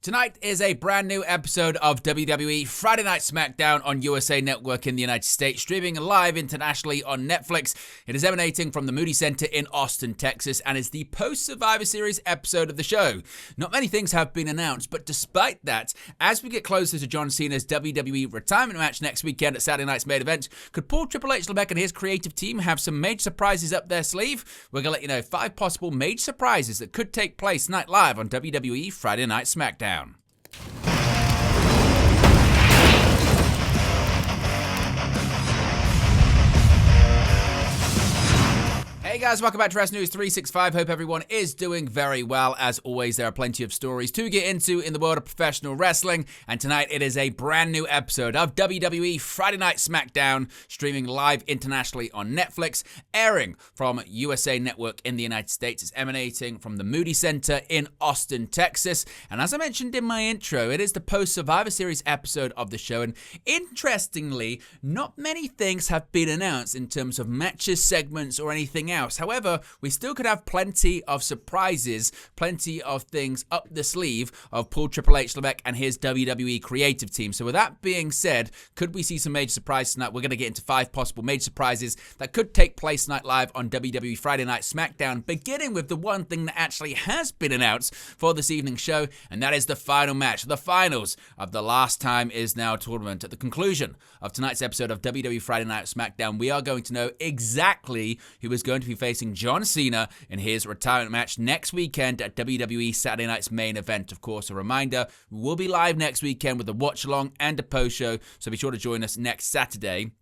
Tonight is a brand new episode of WWE Friday Night SmackDown on USA Network in the United States, streaming live internationally on Netflix. It is emanating from the Moody Center in Austin, Texas, and is the post-Survivor Series episode of the show. Not many things have been announced, but despite that, as we get closer to John Cena's WWE retirement match next weekend at Saturday night's main event, could Paul Triple H LeBeck and his creative team have some major surprises up their sleeve? We're going to let you know 5 possible major surprises that could take place tonight live on WWE Friday Night SmackDown. Hey guys, welcome back to Wrestling News 365. Hope everyone is doing very well. As always, there are plenty of stories to get into in the world of professional wrestling, and tonight it is a brand new episode of WWE Friday Night SmackDown, streaming live internationally on Netflix, airing from USA Network in the United States. It's emanating from the Moody Center in Austin, Texas, and as I mentioned in my intro, it is the post-Survivor Series episode of the show, and interestingly, not many things have been announced in terms of matches, segments, or anything else. However, we still could have plenty of surprises, plenty of things up the sleeve of Paul Triple H LeBeck and his WWE creative team. So with that being said, could we see some major surprises tonight? We're going to get into 5 possible major surprises that could take place tonight live on WWE Friday Night SmackDown, beginning with the one thing that actually has been announced for this evening's show, and that is the final match, the finals of the Last Time Is Now tournament. At the conclusion of tonight's episode of WWE Friday Night SmackDown, we are going to know exactly who is going to be facing John Cena in his retirement match next weekend at WWE Saturday Night's main event. Of course, a reminder, we will be live next weekend with a watch-along and a post-show, so be sure to join us next Saturday.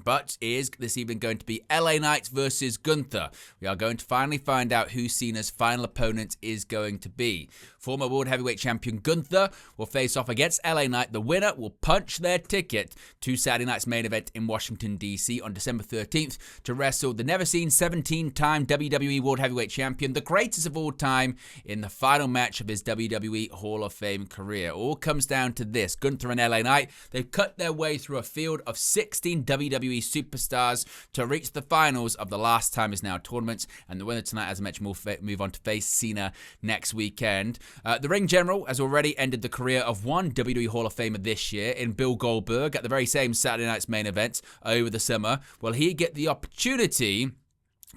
But is this evening going to be LA Knight versus Gunther? We are going to finally find out who Cena's final opponent is going to be. Former World Heavyweight Champion Gunther will face off against LA Knight. The winner will punch their ticket to Saturday night's main event in Washington, D.C. on December 13th to wrestle the never-seen 17-time WWE World Heavyweight Champion, the greatest of all time, in the final match of his WWE Hall of Fame career. All comes down to this. Gunther and LA Knight, they've cut their way through a field of 16 WWE superstars to reach the finals of the Last Time Is Now tournament, and the winner tonight, as I mentioned, will move on to face Cena next weekend. The ring general has already ended the career of one WWE Hall of Famer this year in Bill Goldberg at the very same Saturday night's main event over the summer. Will he get the opportunity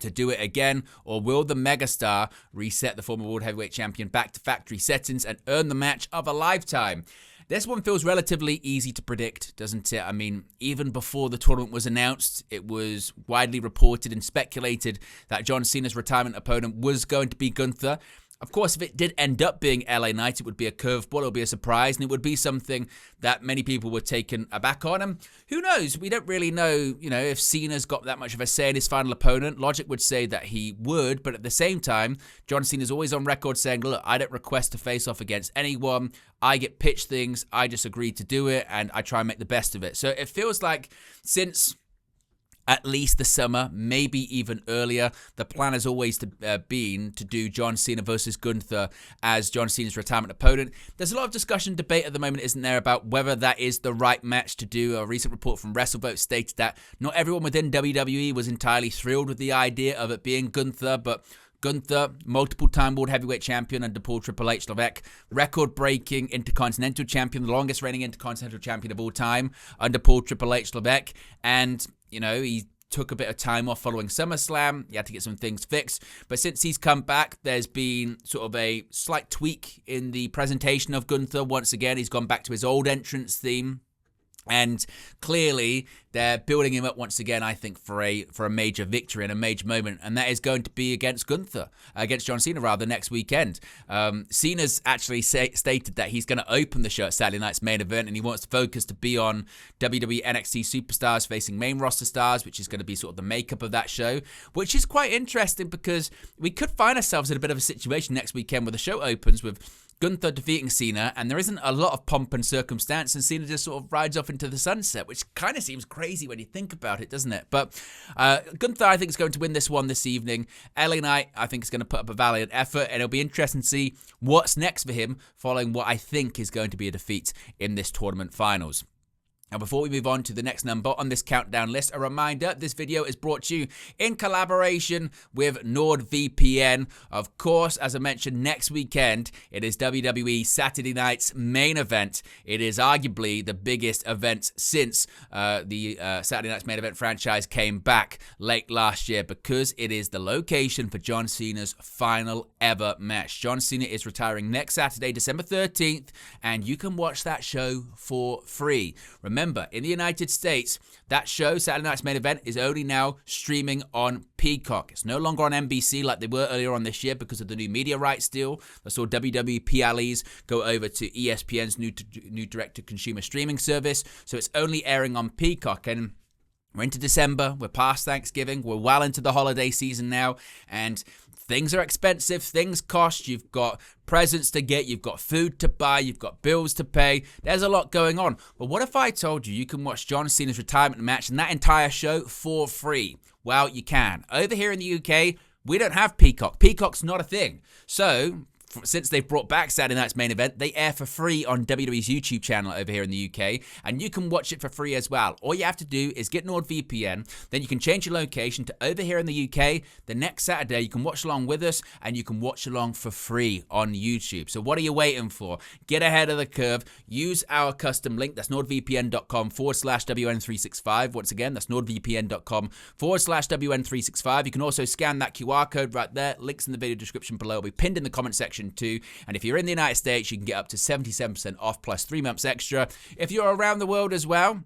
to do it again, or will the megastar reset the former World Heavyweight Champion back to factory settings and earn the match of a lifetime? This one feels relatively easy to predict, doesn't it? I mean, even before the tournament was announced, it was widely reported and speculated that John Cena's retirement opponent was going to be Gunther. Of course, if it did end up being LA Knight, it would be a curveball, it would be a surprise, and it would be something that many people were taken aback on. And who knows? We don't really know, if Cena's got that much of a say in his final opponent. Logic would say that he would, but at the same time, John Cena's always on record saying, look, I don't request to face off against anyone. I get pitched things, I just agree to do it, and I try and make the best of it. So it feels like since at least the summer, maybe even earlier, the plan has always been to do John Cena versus Gunther as John Cena's retirement opponent. There's a lot of discussion, debate at the moment, isn't there, about whether that is the right match to do. A recent report from WrestleVote stated that not everyone within WWE was entirely thrilled with the idea of it being Gunther, but Gunther, multiple-time World Heavyweight Champion under Paul Triple H LeBeck, record-breaking Intercontinental Champion, the longest-reigning Intercontinental Champion of all time under Paul Triple H LeBeck, and he took a bit of time off following SummerSlam. He had to get some things fixed. But since he's come back, there's been sort of a slight tweak in the presentation of Gunther. Once again, he's gone back to his old entrance theme. And clearly, they're building him up once again, I think, for a major victory and a major moment. And that is going to be against John Cena, rather, next weekend. Cena's actually stated that he's going to open the show at Saturday night's main event, and he wants the focus to be on WWE NXT superstars facing main roster stars, which is going to be sort of the makeup of that show, which is quite interesting because we could find ourselves in a bit of a situation next weekend where the show opens with Gunther defeating Cena, and there isn't a lot of pomp and circumstance, and Cena just sort of rides off into the sunset, which kind of seems crazy when you think about it, doesn't it? But Gunther, I think, is going to win this one this evening. LA Knight, I think, is going to put up a valiant effort, and it'll be interesting to see what's next for him following what I think is going to be a defeat in this tournament finals. Now, before we move on to the next number on this countdown list, a reminder, this video is brought to you in collaboration with NordVPN. Of course, as I mentioned, next weekend, it is WWE Saturday Night's main event. It is arguably the biggest event since the Saturday Night's main event franchise came back late last year, because it is the location for John Cena's final ever match. John Cena is retiring next Saturday, December 13th, and you can watch that show for free. Remember, in the United States, that show, Saturday Night's Main Event, is only now streaming on Peacock. It's no longer on NBC like they were earlier on this year because of the new media rights deal. I saw WWE PLEs go over to ESPN's new direct-to-consumer streaming service, so it's only airing on Peacock. And we're into December, we're past Thanksgiving, we're well into the holiday season now, and things are expensive, things cost, you've got presents to get, you've got food to buy, you've got bills to pay, there's a lot going on. But what if I told you can watch John Cena's retirement match and that entire show for free? Well, you can. Over here in the UK, we don't have Peacock. Peacock's not a thing. So, since they've brought back Saturday Night's Main Event, they air for free on WWE's YouTube channel over here in the UK, and you can watch it for free as well. All you have to do is get NordVPN, then you can change your location to over here in the UK. The next Saturday, you can watch along with us, and you can watch along for free on YouTube. So what are you waiting for? Get ahead of the curve. Use our custom link. That's nordvpn.com/WN365. Once again, that's nordvpn.com/WN365. You can also scan that QR code right there. Links in the video description below. It'll be pinned in the comment section too. And if you're in the United States, you can get up to 77% off plus 3 months extra. If you're around the world as well,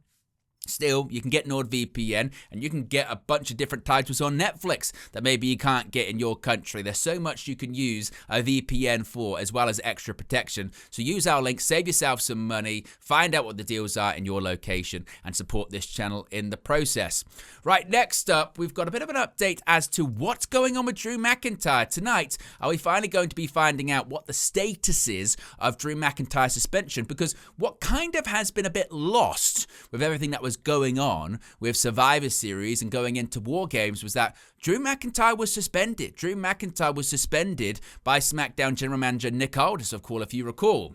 still, you can get NordVPN, and you can get a bunch of different titles on Netflix that maybe you can't get in your country. There's so much you can use a VPN for, as well as extra protection. So use our link, save yourself some money, find out what the deals are in your location, and support this channel in the process. Right, next up, we've got a bit of an update as to what's going on with Drew McIntyre. Tonight, are we finally going to be finding out what the status is of Drew McIntyre's suspension? Because what kind of has been a bit lost with everything that was going on with Survivor Series and going into War Games was that Drew McIntyre was suspended. Drew McIntyre was suspended by SmackDown General Manager Nick Aldis, of course, if you recall.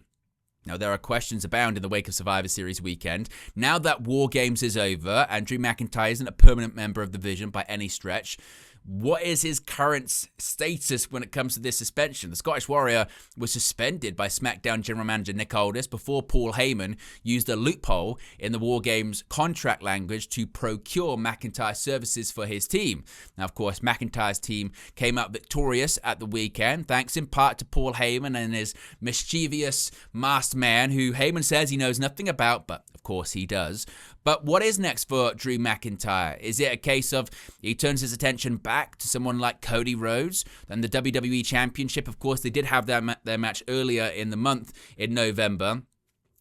Now, there are questions abound in the wake of Survivor Series weekend. Now that War Games is over and Drew McIntyre isn't a permanent member of the Division by any stretch, what is his current status when it comes to this suspension? The Scottish Warrior was suspended by SmackDown General Manager Nick Aldis before Paul Heyman used a loophole in the War Games contract language to procure McIntyre's services for his team. Now, of course, McIntyre's team came out victorious at the weekend, thanks in part to Paul Heyman and his mischievous masked man, who Heyman says he knows nothing about, but of course he does. But what is next for Drew McIntyre? Is it a case of he turns his attention back to someone like Cody Rhodes and the WWE Championship? Of course, they did have their match earlier in the month in November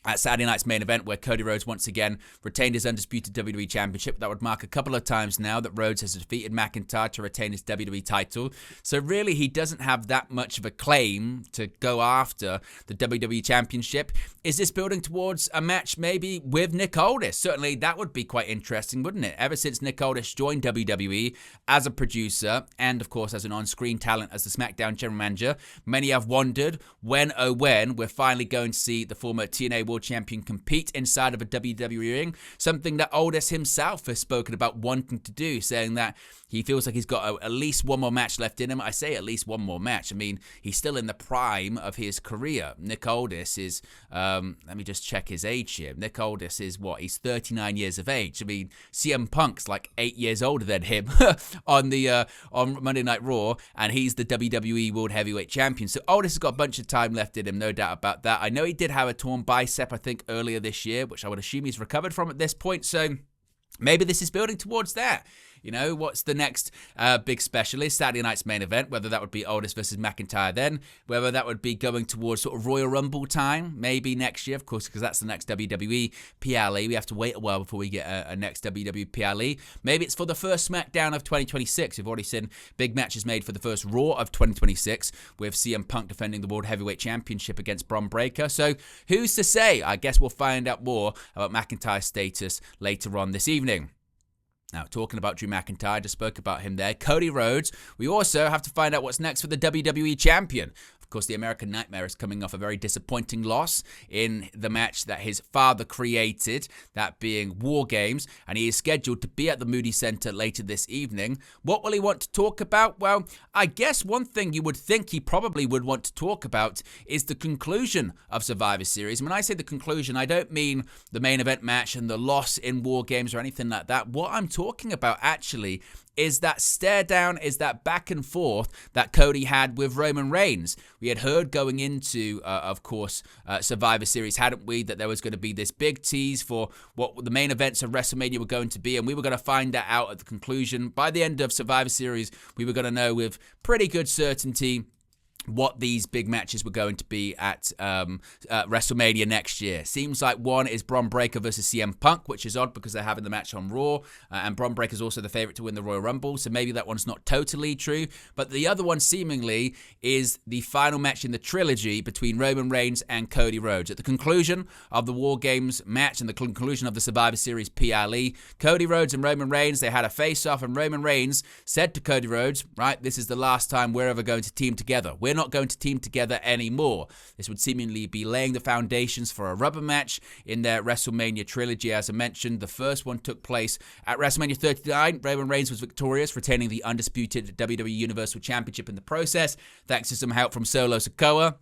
at Saturday Night's Main Event, where Cody Rhodes once again retained his undisputed WWE Championship. That would mark a couple of times now that Rhodes has defeated McIntyre to retain his WWE title. So really, he doesn't have that much of a claim to go after the WWE Championship. Is this building towards a match maybe with Nick Aldis? Certainly, that would be quite interesting, wouldn't it? Ever since Nick Aldis joined WWE as a producer and, of course, as an on-screen talent as the SmackDown General Manager, many have wondered when, oh when, we're finally going to see the former TNA World Champion compete inside of a WWE ring, something that Aldis himself has spoken about wanting to do, saying that he feels like he's got at least one more match left in him. I say at least one more match. I mean, he's still in the prime of his career. Nick Aldis is, let me just check his age here. Nick Aldis is what? He's 39 years of age. I mean, CM Punk's like 8 years older than him on Monday Night Raw, and he's the WWE World Heavyweight Champion. So Aldis has got a bunch of time left in him, no doubt about that. I know he did have a torn bicep, I think, earlier this year, which I would assume he's recovered from at this point. So maybe this is building towards that. You know, what's the next big specialist? Saturday Night's Main Event, whether that would be Aldis versus McIntyre then, whether that would be going towards sort of Royal Rumble time, maybe next year, of course, because that's the next WWE PLE. We have to wait a while before we get a next WWE PLE. Maybe it's for the first SmackDown of 2026. We've already seen big matches made for the first Raw of 2026, with CM Punk defending the World Heavyweight Championship against Bron Breakker. So who's to say? I guess we'll find out more about McIntyre's status later on this evening. Now, talking about Drew McIntyre, just spoke about him there. Cody Rhodes, we also have to find out what's next for the WWE Champion. Of course, the American Nightmare is coming off a very disappointing loss in the match that his father created, that being War Games, and he is scheduled to be at the Moody Center later this evening. What will he want to talk about? Well, I guess one thing you would think he probably would want to talk about is the conclusion of Survivor Series. And when I say the conclusion, I don't mean the main event match and the loss in War Games or anything like that. What I'm talking about actually is that stare down, is that back and forth that Cody had with Roman Reigns. We had heard going into, of course, Survivor Series, hadn't we, that there was going to be this big tease for what the main events of WrestleMania were going to be, and we were going to find that out at the conclusion. By the end of Survivor Series, we were going to know with pretty good certainty what these big matches were going to be at WrestleMania next year. Seems like one is Bron Breakker versus CM Punk, which is odd because they're having the match on Raw, and Bron Breakker is also the favorite to win the Royal Rumble, so maybe that one's not totally true. But the other one seemingly is the final match in the trilogy between Roman Reigns and Cody Rhodes. At the conclusion of the War Games match and the conclusion of the Survivor Series PLE, Cody Rhodes and Roman Reigns, they had a face-off, and Roman Reigns said to Cody Rhodes, right, this is the last time we're ever going to team together. We're not going to team together anymore. This would seemingly be laying the foundations for a rubber match in their WrestleMania trilogy. As I mentioned, the first one took place at WrestleMania 39. Roman Reigns was victorious, retaining the undisputed WWE Universal Championship in the process, thanks to some help from Solo Sikoa.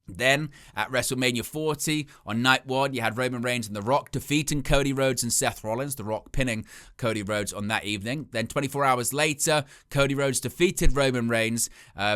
Then, at WrestleMania 40, on night one, you had Roman Reigns and The Rock defeating Cody Rhodes and Seth Rollins, The Rock pinning Cody Rhodes on that evening. Then, 24 hours later, Cody Rhodes defeated Roman Reigns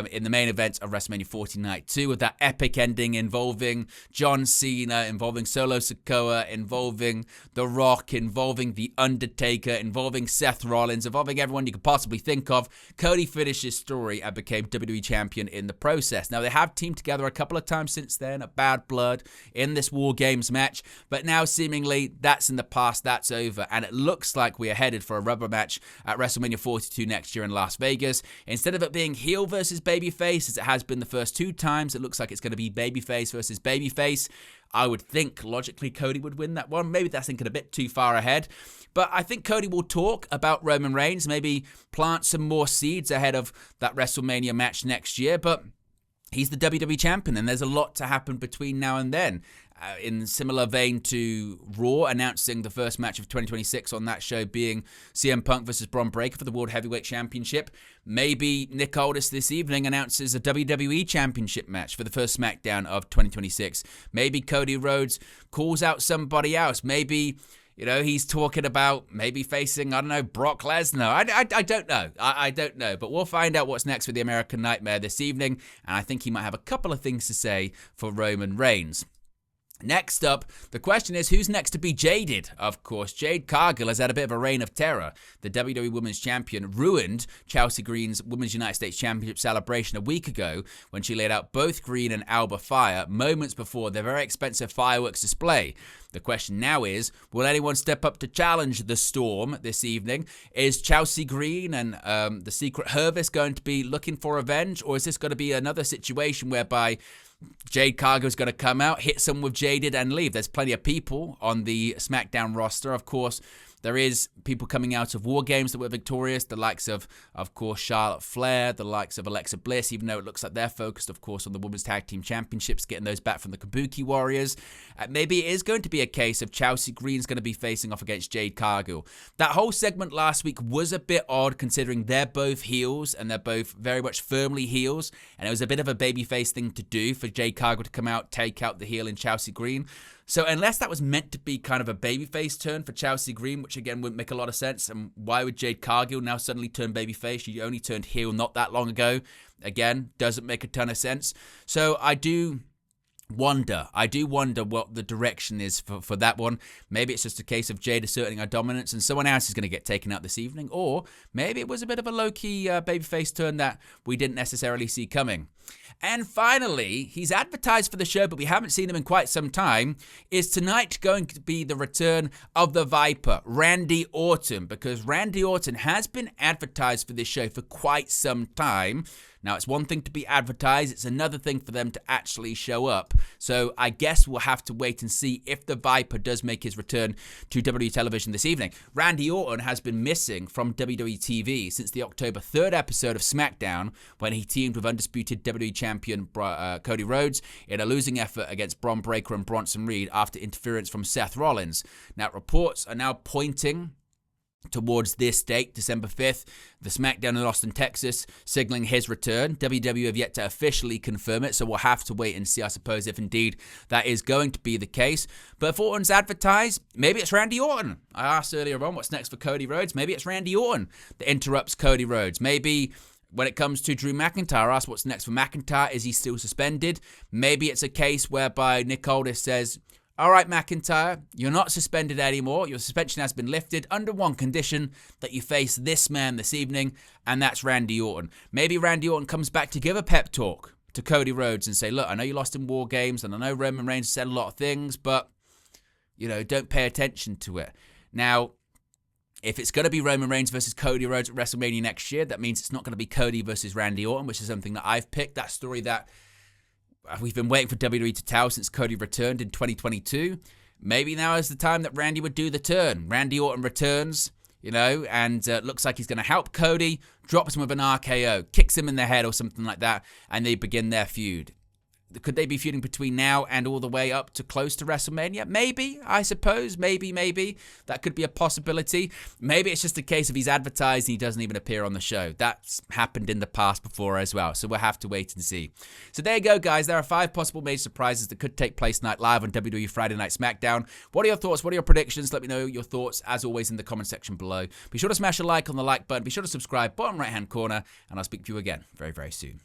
in the main event of WrestleMania 40 Night 2 with that epic ending involving John Cena, involving Solo Sikoa, involving The Rock, involving The Undertaker, involving Seth Rollins, involving everyone you could possibly think of. Cody finished his story and became WWE Champion in the process. Now, they have teamed together a couple of times since then, at Bad Blood, in this War Games match, but now seemingly that's in the past, that's over, and it looks like we are headed for a rubber match at WrestleMania 42 next year in Las Vegas. Instead of it being heel versus babyface, as it has been the first two times, it looks like it's going to be babyface versus babyface. I would think, logically, Cody would win that one. Maybe that's thinking a bit too far ahead. But I think Cody will talk about Roman Reigns, maybe plant some more seeds ahead of that WrestleMania match next year, but he's the WWE Champion, and there's a lot to happen between now and then. In similar vein to Raw announcing the first match of 2026 on that show being CM Punk versus Bron Breakker for the World Heavyweight Championship, maybe Nick Aldis this evening announces a WWE Championship match for the first SmackDown of 2026. Maybe Cody Rhodes calls out somebody else. Maybe, you know, he's talking about maybe facing, I don't know, Brock Lesnar. I don't know. I don't know. But we'll find out what's next with the American Nightmare this evening. And I think he might have a couple of things to say for Roman Reigns. Next up, the question is, who's next to be jaded? Of course, Jade Cargill has had a bit of a reign of terror. The WWE Women's Champion ruined Chelsea Green's Women's United States Championship celebration a week ago when she laid out both Green and Alba Fire moments before their very expensive fireworks display. The question now is, will anyone step up to challenge the Storm this evening? Is Chelsea Green and the Secret Hervis going to be looking for revenge, or is this going to be another situation whereby Jade Cargill is going to come out, hit someone with Jaded, and leave? There's plenty of people on the SmackDown roster. Of course, there is people coming out of War Games that were victorious, the likes of course, Charlotte Flair, the likes of Alexa Bliss, even though it looks like they're focused, of course, on the Women's Tag Team Championships, getting those back from the Kabuki Warriors. Maybe it is going to be a case of Chelsea Green's going to be facing off against Jade Cargill. That whole segment last week was a bit odd, considering they're both heels, and they're both very much firmly heels, and it was a bit of a babyface thing to do for Jade Cargill to come out, take out the heel in Chelsea Green. So unless that was meant to be kind of a babyface turn for Chelsea Green, which again wouldn't make a lot of sense, and why would Jade Cargill now suddenly turn babyface? She only turned heel not that long ago. Again, doesn't make a ton of sense. So I do wonder what the direction is for that one. Maybe it's just a case of Jade asserting her dominance and someone else is going to get taken out this evening, or maybe it was a bit of a low-key babyface turn that we didn't necessarily see coming. And finally, he's advertised for the show, but we haven't seen him in quite some time. Is tonight going to be the return of the Viper, Randy Orton? Because Randy Orton has been advertised for this show for quite some time. Now, it's one thing to be advertised, it's another thing for them to actually show up. So I guess we'll have to wait and see if the Viper does make his return to WWE television this evening. Randy Orton has been missing from WWE TV since the October 3rd episode of SmackDown, when he teamed with undisputed WWE champion Cody Rhodes in a losing effort against Bron Breakker and Bronson Reed after interference from Seth Rollins. Now, reports are now pointing towards this date, December 5th, the SmackDown in Austin, Texas, signaling his return. WWE have yet to officially confirm it, so we'll have to wait and see, I suppose, if indeed that is going to be the case. But if Orton's advertised, maybe it's Randy Orton. I asked earlier on what's next for Cody Rhodes. Maybe it's Randy Orton that interrupts Cody Rhodes. Maybe when it comes to Drew McIntyre, I asked what's next for McIntyre. Is he still suspended? Maybe it's a case whereby Nick Aldis says, all right, McIntyre, you're not suspended anymore. Your suspension has been lifted under one condition, that you face this man this evening, and that's Randy Orton. Maybe Randy Orton comes back to give a pep talk to Cody Rhodes and say, look, I know you lost in War Games, and I know Roman Reigns said a lot of things, but, don't pay attention to it. Now, if it's going to be Roman Reigns versus Cody Rhodes at WrestleMania next year, that means it's not going to be Cody versus Randy Orton, which is something that I've picked. That story that we've been waiting for WWE to tell since Cody returned in 2022. Maybe now is the time that Randy would do the turn. Randy Orton returns, and looks like he's going to help Cody, drops him with an RKO, kicks him in the head or something like that, and they begin their feud. Could they be feuding between now and all the way up to close to WrestleMania? Maybe, I suppose. Maybe. That could be a possibility. Maybe it's just a case of he's advertised and he doesn't even appear on the show. That's happened in the past before as well, so we'll have to wait and see. So there you go, guys. There are 5 possible major surprises that could take place tonight live on WWE Friday Night SmackDown. What are your thoughts? What are your predictions? Let me know your thoughts, as always, in the comment section below. Be sure to smash a like on the like button. Be sure to subscribe, bottom right-hand corner, and I'll speak to you again very, very soon.